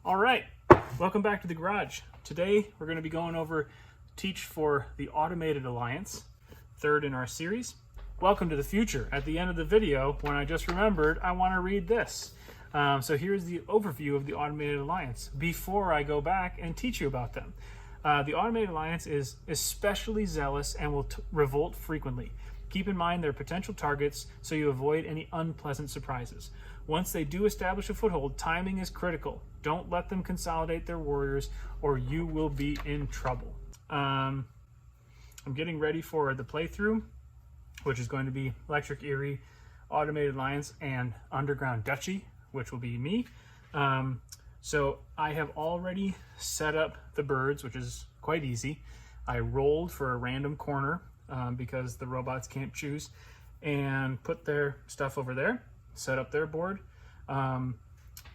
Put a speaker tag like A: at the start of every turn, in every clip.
A: All right, welcome back to the garage. Today we're going to be going over Teach for the Automated Alliance, third in our series. Welcome to the future. At the end of the video, when I just remembered, I want to read this. So here's the overview of the Automated Alliance before I go back and teach you about them. The Automated Alliance is especially zealous and will revolt frequently. Keep in mind their potential targets so you avoid any unpleasant surprises. Once they do establish a foothold, timing is critical. Don't let them consolidate their warriors or you will be in trouble. I'm getting ready for the playthrough, which is going to be Electric Eerie, Automated Alliance, and Underground Duchy, which will be me. So I have already set up the birds, which is quite easy. I rolled for a random corner because the robots can't choose, and put their stuff over there, set up their board.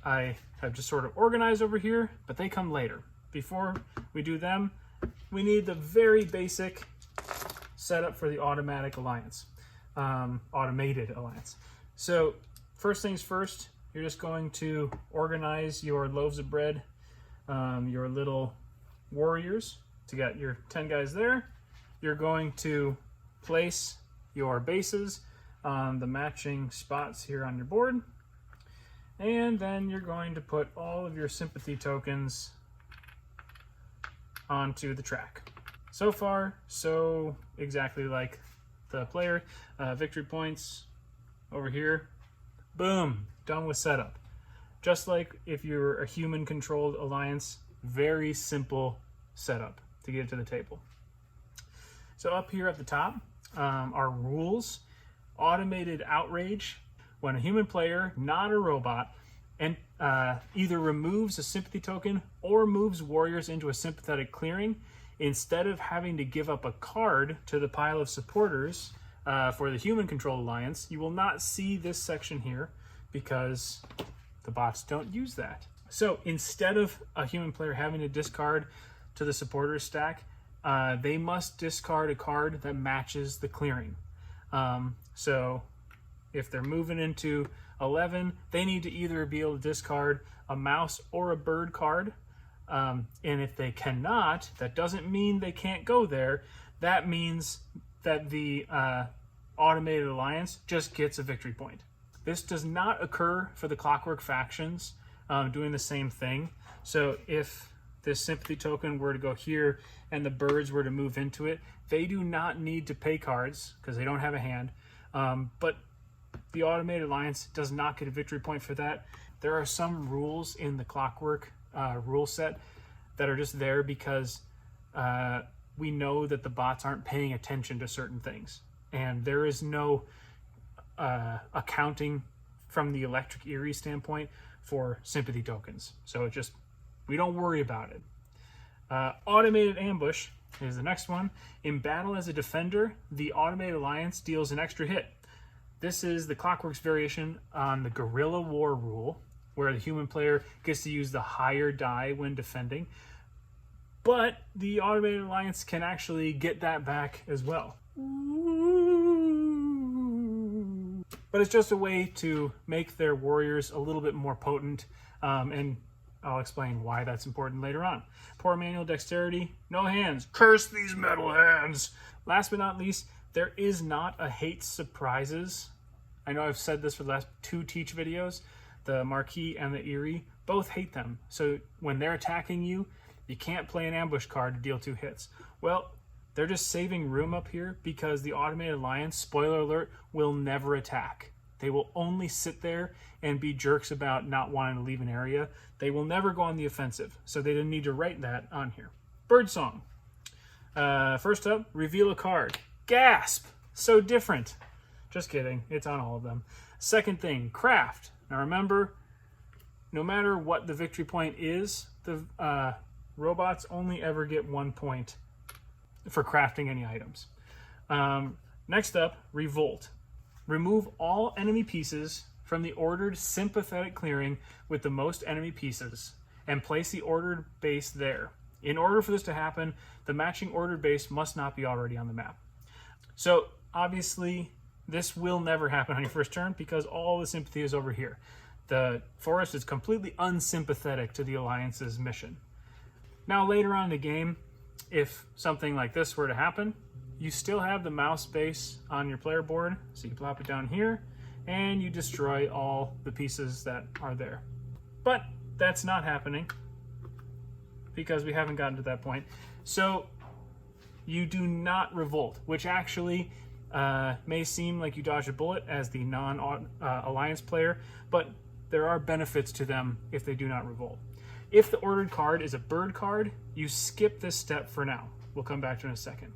A: I have just sort of organized over here, but they come later. Before we do them, we need the very basic setup for the automated alliance. So first things first, you're just going to organize your loaves of bread, your little warriors. To get your 10 guys there, you're going to place your bases on the matching spots here on your board. And then you're going to put all of your sympathy tokens onto the track. So far, so exactly like the player. Victory points over here. Boom, done with setup. Just like if you're a human-controlled alliance, very simple setup to get it to the table. So up here at the top are rules. Automated outrage. When a human player, not a robot, and either removes a sympathy token or moves warriors into a sympathetic clearing, instead of having to give up a card to the pile of supporters for the human controlled alliance, you will not see this section here because the bots don't use that. So instead of a human player having to discard to the supporters stack, they must discard a card that matches the clearing. So if they're moving into 11, they need to either be able to discard a mouse or a bird card. And if they cannot, that doesn't mean they can't go there. That means that the Automated Alliance just gets a victory point. This does not occur for the Clockwork factions doing the same thing. So if this sympathy token were to go here and the birds were to move into it, they do not need to pay cards because they don't have a hand. But the Automated Alliance does not get a victory point for that. There are some rules in the Clockwork rule set that are just there because we know that the bots aren't paying attention to certain things. And there is no accounting from the Electric Eerie standpoint for sympathy tokens. So it just, we don't worry about it. Automated ambush is the next one. In battle as a defender, the Automated Alliance deals an extra hit. This is the Clockwork's variation on the Guerrilla War rule, where the human player gets to use the higher die when defending. But the Automated Alliance can actually get that back as well. But it's just a way to make their warriors a little bit more potent, and I'll explain why that's important later on. Poor manual dexterity, no hands. Curse these metal hands. Last but not least, there is not a hate surprises. I know I've said this for the last 2 Teach videos. The Marquis and the Eerie both hate them. So when they're attacking you, you can't play an ambush card to deal 2 hits. Well, they're just saving room up here because the Automated Alliance, spoiler alert, will never attack. They will only sit there and be jerks about not wanting to leave an area. They will never go on the offensive, so they didn't need to write that on here. Birdsong. First up, reveal a card. Gasp! So different. Just kidding, it's on all of them. Second thing, craft. Now remember, no matter what the victory point is, the robots only ever get 1 point for crafting any items. Next up, revolt. Remove all enemy pieces from the ordered sympathetic clearing with the most enemy pieces and place the ordered base there. In order for this to happen, the matching ordered base must not be already on the map. So obviously this will never happen on your first turn because all the sympathy is over here. The forest is completely unsympathetic to the Alliance's mission. Now later on in the game, if something like this were to happen, you still have the mouse base on your player board, so you plop it down here, and you destroy all the pieces that are there. But that's not happening, because we haven't gotten to that point. So you do not revolt, which actually may seem like you dodged a bullet as the non-Alliance player, but there are benefits to them if they do not revolt. If the ordered card is a bird card, you skip this step for now. We'll come back to it in a second.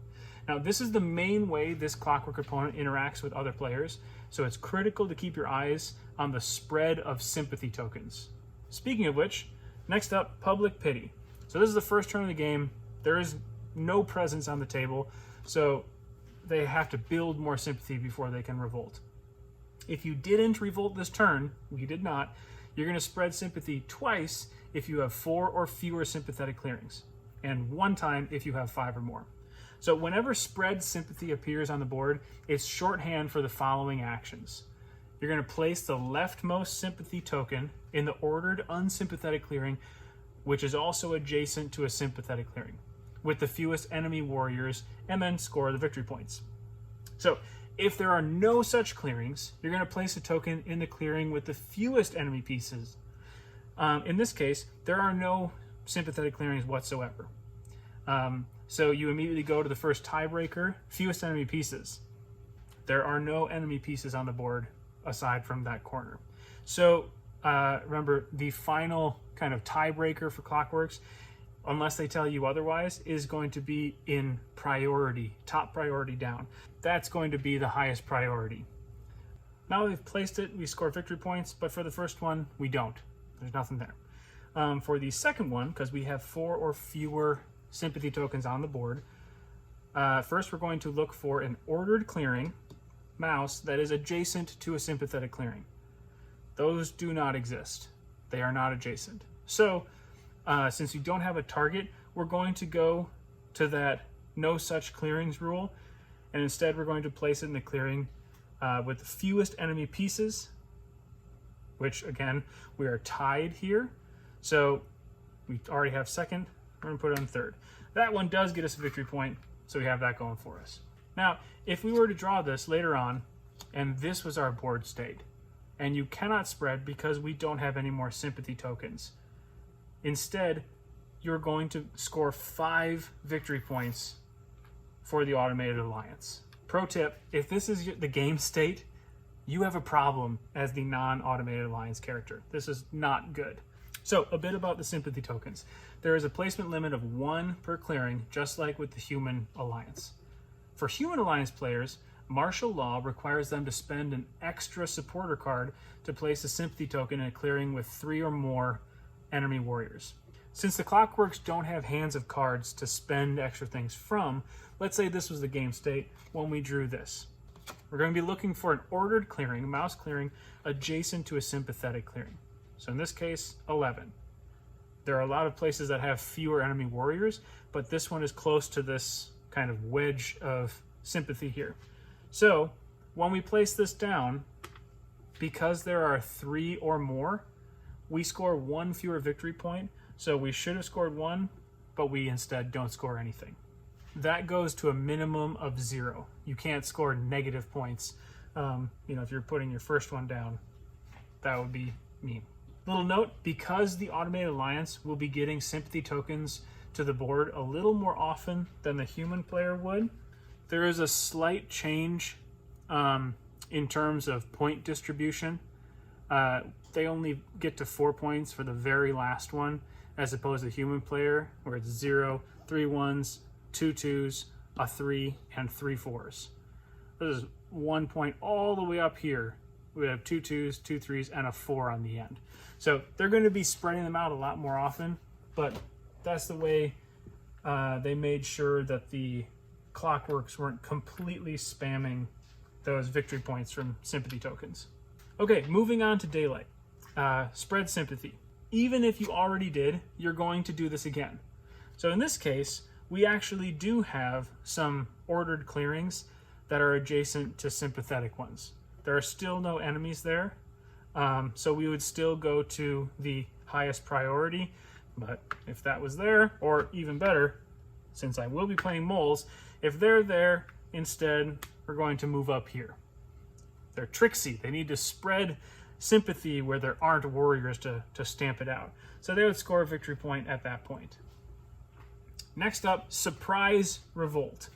A: Now, this is the main way this Clockwork opponent interacts with other players, so it's critical to keep your eyes on the spread of sympathy tokens. Speaking of which, next up, Public Pity. So this is the first turn of the game. There is no presence on the table, so they have to build more sympathy before they can revolt. If you didn't revolt this turn, we did not, you're going to spread sympathy twice if you have 4 or fewer sympathetic clearings, and 1 time if you have 5 or more. So whenever spread sympathy appears on the board, it's shorthand for the following actions. You're going to place the leftmost sympathy token in the ordered unsympathetic clearing, which is also adjacent to a sympathetic clearing, with the fewest enemy warriors, and then score the victory points. So if there are no such clearings, you're going to place a token in the clearing with the fewest enemy pieces. In this case, there are no sympathetic clearings whatsoever. So you immediately go to the first tiebreaker, fewest enemy pieces. There are no enemy pieces on the board aside from that corner. So remember, the final kind of tiebreaker for Clockworks, unless they tell you otherwise, is going to be in priority, top priority down. That's going to be the highest priority. Now we've placed it, we score victory points, but for the first one, we don't. There's nothing there. For the second one, because we have 4 or fewer sympathy tokens on the board, first we're going to look for an ordered clearing mouse that is adjacent to a sympathetic clearing. Those do not exist. They are not adjacent. So since you don't have a target, we're going to go to that no such clearings rule, and instead we're going to place it in the clearing with the fewest enemy pieces, which again, we are tied here. So we already have second, we're gonna put it on third. That one does get us a victory point, so we have that going for us. Now, if we were to draw this later on, and this was our board state, and you cannot spread because we don't have any more sympathy tokens. Instead, you're going to score 5 victory points for the Automated Alliance. Pro tip, if this is the game state, you have a problem as the non-Automated Alliance character. This is not good. So, a bit about the sympathy tokens. There is a placement limit of 1 per clearing, just like with the Human Alliance. For Human Alliance players, martial law requires them to spend an extra supporter card to place a sympathy token in a clearing with 3 or more enemy warriors. Since the Clockworks don't have hands of cards to spend extra things from, let's say this was the game state when we drew this. We're going to be looking for an ordered clearing, a mouse clearing, adjacent to a sympathetic clearing. So in this case, 11. There are a lot of places that have fewer enemy warriors, but this one is close to this kind of wedge of sympathy here. So when we place this down, because there are 3 or more, we score 1 fewer victory point. So we should have scored 1, but we instead don't score anything. That goes to a minimum of 0. You can't score negative points. If you're putting your first one down, that would be mean. Little note, because the Automated Alliance will be getting sympathy tokens to the board a little more often than the human player would, there is a slight change in terms of point distribution. They only get to 4 points for the very last one, as opposed to the human player, where it's 0, 3 1s, 2 2s, a 3, and 3 4s. This is 1 point all the way up here. We have 2 2s, 2 3s, and a 4 on the end. So they're going to be spreading them out a lot more often, but that's the way they made sure that the Clockworks weren't completely spamming those victory points from sympathy tokens. Okay, moving on to Daylight. Spread sympathy. Even if you already did, you're going to do this again. So in this case, we actually do have some ordered clearings that are adjacent to sympathetic ones. There are still no enemies there, So we would still go to the highest priority, but if that was there, or even better, since I will be playing moles, if they're there, instead we're going to move up here. They're tricksy. They need to spread sympathy where there aren't warriors to stamp it out. So they would score a victory point at that point. Next up, surprise revolt.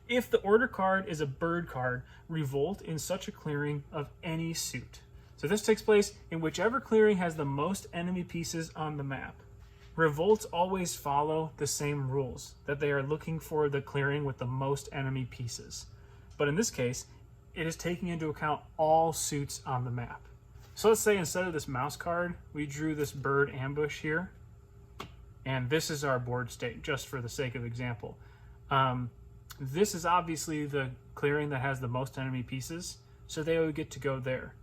A: If the order card is a bird card, revolt in such a clearing of any suit. So this takes place in whichever clearing has the most enemy pieces on the map. Revolts always follow the same rules, that they are looking for the clearing with the most enemy pieces. But in this case, it is taking into account all suits on the map. So let's say instead of this mouse card, we drew this bird ambush here. And this is our board state, just for the sake of example. This is obviously the clearing that has the most enemy pieces, so they would get to go there.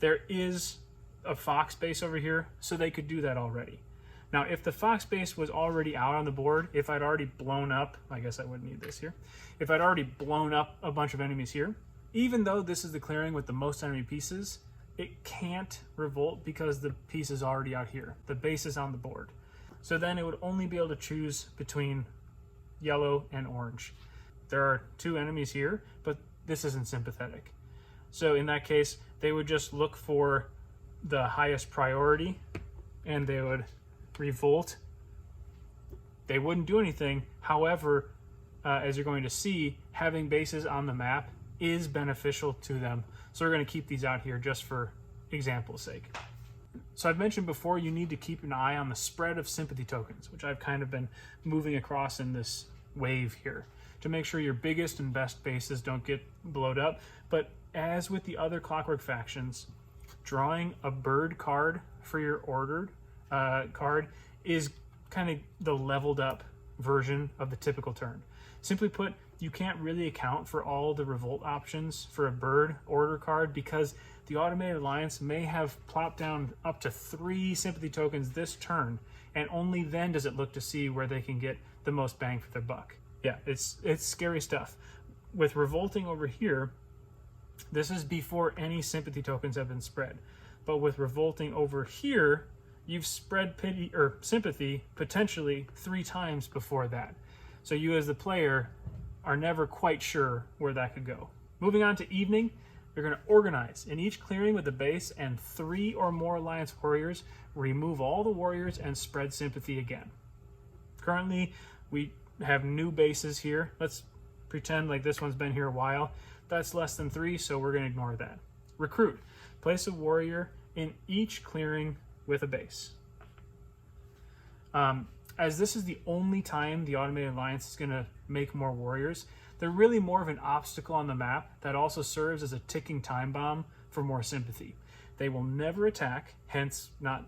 A: There is a fox base over here, so they could do that already. Now, if the fox base was already out on the board, if I'd already blown up, I guess I wouldn't need this here. If I'd already blown up a bunch of enemies here, even though this is the clearing with the most enemy pieces, it can't revolt because the piece is already out here. The base is on the board. So then it would only be able to choose between yellow and orange. There are two enemies here, but this isn't sympathetic. So in that case, they would just look for the highest priority and they would revolt. They wouldn't do anything. However, as you're going to see, having bases on the map is beneficial to them. So we're going to keep these out here just for example's sake. So I've mentioned before, you need to keep an eye on the spread of sympathy tokens, which I've kind of been moving across in this wave here, to make sure your biggest and best bases don't get blowed up. But as with the other Clockwork factions, drawing a bird card for your ordered card is kind of the leveled up version of the typical turn. Simply put, you can't really account for all the revolt options for a bird order card because the Automated Alliance may have plopped down up to 3 sympathy tokens this turn, and only then does it look to see where they can get the most bang for their buck. Yeah, it's scary stuff. With revolting over here, this is before any sympathy tokens have been spread. But with revolting over here, you've spread pity or sympathy potentially 3 times before that. So you as the player are never quite sure where that could go. Moving on to evening, you're going to organize. In each clearing with a base and 3 or more Alliance warriors, remove all the warriors and spread sympathy again. Currently, we have new bases here. Let's pretend like this one's been here a while. That's less than 3, so we're going to ignore that. Recruit. Place a warrior in each clearing with a base. As this is the only time the Automated Alliance is going to make more warriors, they're really more of an obstacle on the map that also serves as a ticking time bomb for more sympathy. They will never attack, hence not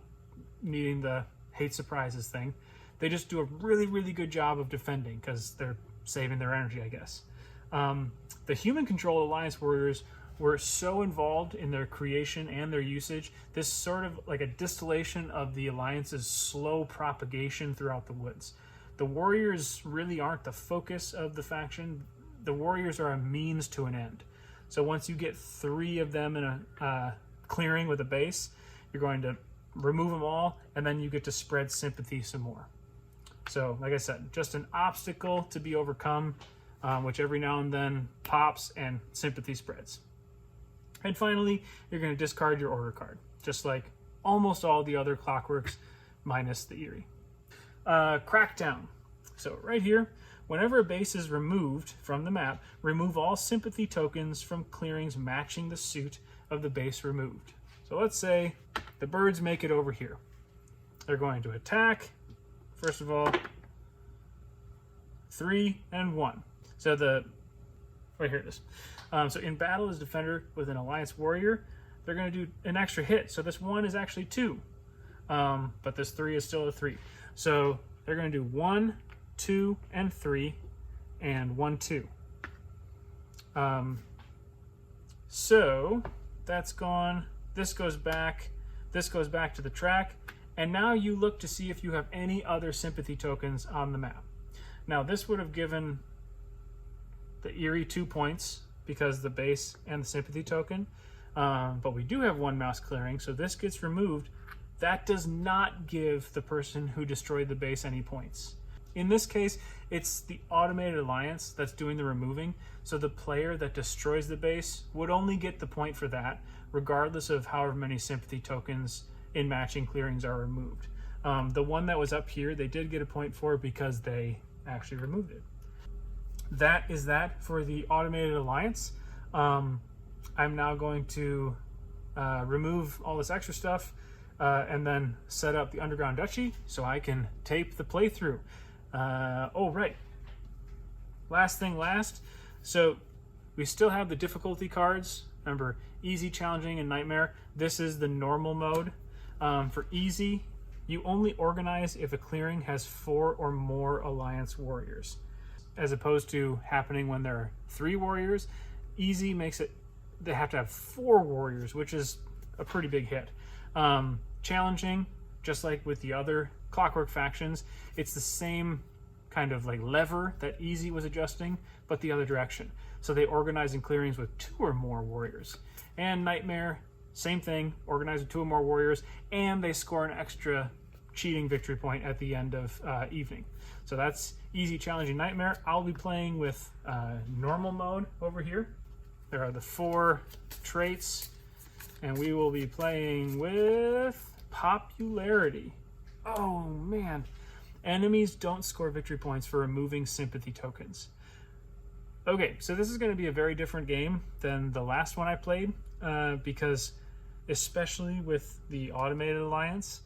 A: needing the hate surprises thing. They just do a really, really good job of defending because they're saving their energy, I guess. The human-controlled Alliance warriors were so involved in their creation and their usage, this sort of like a distillation of the Alliance's slow propagation throughout the woods. The warriors really aren't the focus of the faction. The warriors are a means to an end. So once you get 3 of them in a clearing with a base, you're going to remove them all, and then you get to spread sympathy some more. So like I said, just an obstacle to be overcome, which every now and then pops and sympathy spreads. And finally, you're going to discard your order card, just like almost all the other Clockworks, minus the Eerie. Crackdown. So right here, whenever a base is removed from the map, remove all sympathy tokens from clearings matching the suit of the base removed. So let's say the birds make it over here. They're going to attack. First of all, 3 and 1. So right here it is. So in battle as defender with an Alliance warrior, they're going to do an extra hit. So this 1 is actually 2, but this 3 is still a 3. So they're going to do 1, 2, and 3, and 1, 2. So that's gone. This goes back. This goes back to the track. And now you look to see if you have any other sympathy tokens on the map. Now this would have given the Eerie 2 points because the base and the sympathy token. but we do have 1 mouse clearing, so this gets removed. That does not give the person who destroyed the base any points. In this case, it's the automated alliance that's doing the removing, so the player that destroys the base would only get the point for that, regardless of however many sympathy tokens in matching clearings are removed. The one that was up here, they did get a point for because they actually removed it. That is that for the automated alliance. I'm now going to remove all this extra stuff and then set up the Underground Duchy so I can tape the playthrough. Oh, right. Last thing last. So we still have the difficulty cards. Remember, easy, challenging, and nightmare. This is the normal mode. For easy, you only organize if a clearing has 4 or more alliance warriors, as opposed to happening when there are 3 warriors. Easy makes it, they have to have 4 warriors, which is a pretty big hit. Challenging, just like with the other Clockwork factions, it's the same kind of like lever that easy was adjusting, but the other direction. So they organize in clearings with 2 or more warriors. And nightmare, same thing, organize with 2 or more warriors, and they score an extra cheating victory point at the end of evening. So that's easy, challenging, nightmare. I'll be playing with normal mode over here. There are the 4 traits, and we will be playing with popularity. Oh man, enemies don't score victory points for removing sympathy tokens. Okay, so this is going to be a very different game than the last one I played, because especially with the automated alliance,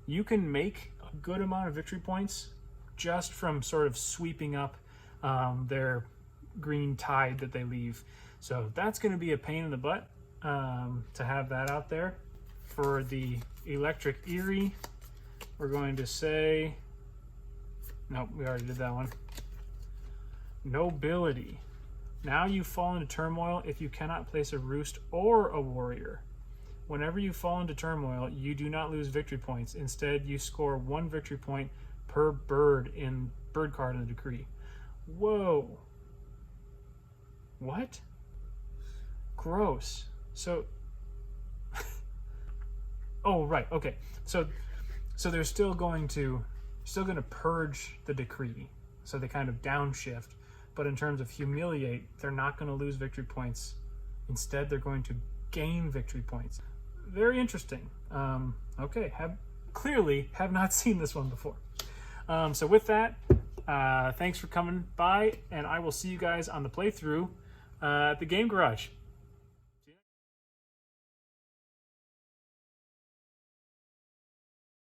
A: you can make a good amount of victory points just from sort of sweeping up their green tide that they leave. So that's going to be a pain in the butt to have that out there. For the Electric Eerie, we're going to say, nope, we already did that one. Nobility. Now you fall into turmoil if you cannot place a roost or a warrior. Whenever you fall into turmoil, you do not lose victory points. Instead, you score 1 victory point per bird card in the decree. Whoa. What? Gross. So, oh right, okay. So they're still going to purge the decree. So they kind of downshift, but in terms of humiliate, they're not going to lose victory points. Instead, they're going to gain victory points. Very interesting. Okay, clearly have not seen this one before. So with that, thanks for coming by, and I will see you guys on the playthrough at the Game Garage.